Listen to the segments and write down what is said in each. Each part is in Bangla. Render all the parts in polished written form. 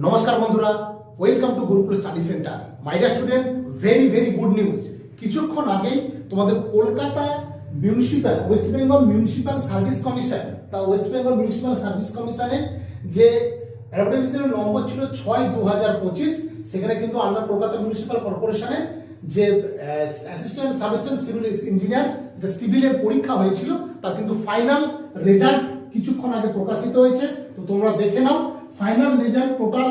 নমস্কার বন্ধুরা, welcome to Gurukul study centre. My dear student, very good news. কিছুক্ষণ আগেই তোমাদের Kolkata West Bengal municipal service commission, West Bengal municipal service কমিশনের যে অ্যাডভার্টাইজমেন্টের নম্বর ছিল 6/2025, সেখানে কিন্তু আন্ডার কলকাতা মিউনিসিপ্যাল কর্পোরেশনের যে অ্যাসিস্ট্যান্ট সাব সিভিল ইঞ্জিনিয়ার সিভিলের পরীক্ষা হয়েছিল তার কিন্তু ফাইনাল রেজাল্ট কিছুক্ষণ আগে প্রকাশিত হয়েছে। তো তোমরা দেখে নাও ফাইনাল রেজাল্ট। টোটাল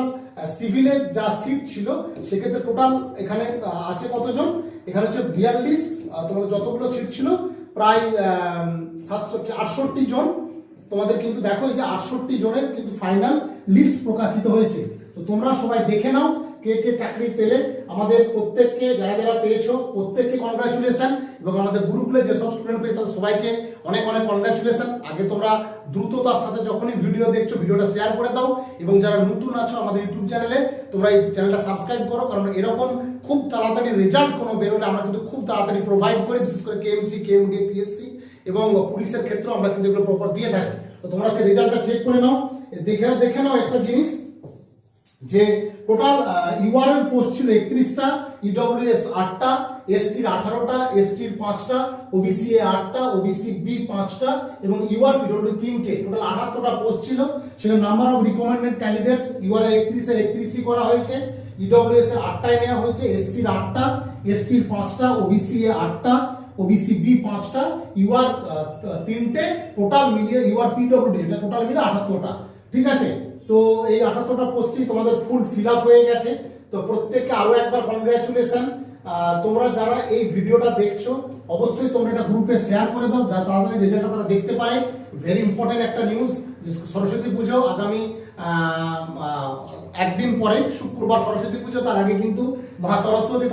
সিভিলের যা সিট ছিল সেক্ষেত্রে টোটাল এখানে আছে কতজন, এখানে হচ্ছে 42, তোমাদের যতগুলো সিট ছিল প্রায় 68 জন। তোমাদের কিন্তু দেখো এই যে 68 জনের কিন্তু ফাইনাল লিস্ট প্রকাশিত হয়েছে। তো তোমরা সবাই দেখে নাও কে কে চাকরি পেলে। আমাদের প্রত্যেককে যারা পেয়েছো প্রত্যেককে কনগ্রাচুলেশন, এবং আমাদের গুরুকুলে যেসব স্টুডেন্ট পেয়েছে তাদের সবাইকে অনেক কনগ্রাচুলেশন। আগে তোমরা দ্রুততার সাথে যখনই ভিডিও দেখছো ভিডিওটা শেয়ার করে দাও, এবং যারা নতুন আছো আমাদের ইউটিউব চ্যানেলে তোমরা এই চ্যানেলটা সাবস্ক্রাইব করো, কারণ এরকম খুব তাড়াতাড়ি রেজাল্ট কোনো বেরোলে আমরা কিন্তু খুব তাড়াতাড়ি প্রোভাইড করি, বিশেষ করে কেএমসি, কেএমডি, পিএসসি এবং পুলিশের ক্ষেত্রে আমরা কিন্তু এগুলো প্রপার দিয়ে থাকি। তো তোমরা সেই রেজাল্টটা চেক করে নাও। দেখে নাও একটা জিনিস যে টোটাল ইউআর এর পোস্ট ছিল 31টা, ইডব্লিউএস 8টা, এসসির 18টা, এসটির 5টা, ওবিসি এ 8টা, ওবিসি বি 5টা এবং ইউআর পিডব্লিউ 3টে। টোটাল 78টা পোস্ট ছিল। সেটা number of recommended candidates UR 31 করা হয়েছে, ইডব্লিউএস এর 8টায় নেওয়া হয়েছে, এসসির 8টা, এসটির 5টা, ওবিসি এ 8টা, ওবিসি বি 5টা, ইউআর 3টে। টোটাল মিলিয়ে ইউআর পিডব্লিউ এটা টোটাল মিলে 78টা। ঠিক আছে, তো এই 78টা পোস্টই তোমাদের ফুল ফিল আপ হয়ে গেছে। তো প্রত্যেককে আরো একবার কনগ্রাচুলেশন। তোমরা যারা এই ভিডিওটা দেখছো অবশ্যই তোমরা এটা গ্রুপে শেয়ার করে দাও, যাতে তাড়াতাড়ি রেজাল্টটা তারা দেখতে পারে। ভেরি ইম্পর্টেন্ট একটা নিউজ, সরস্বতী পুজো আগামী একদিন পরে শুক্রবার সরস্বতী পুজো, তার আগে কিন্তু মহা সরস্বতী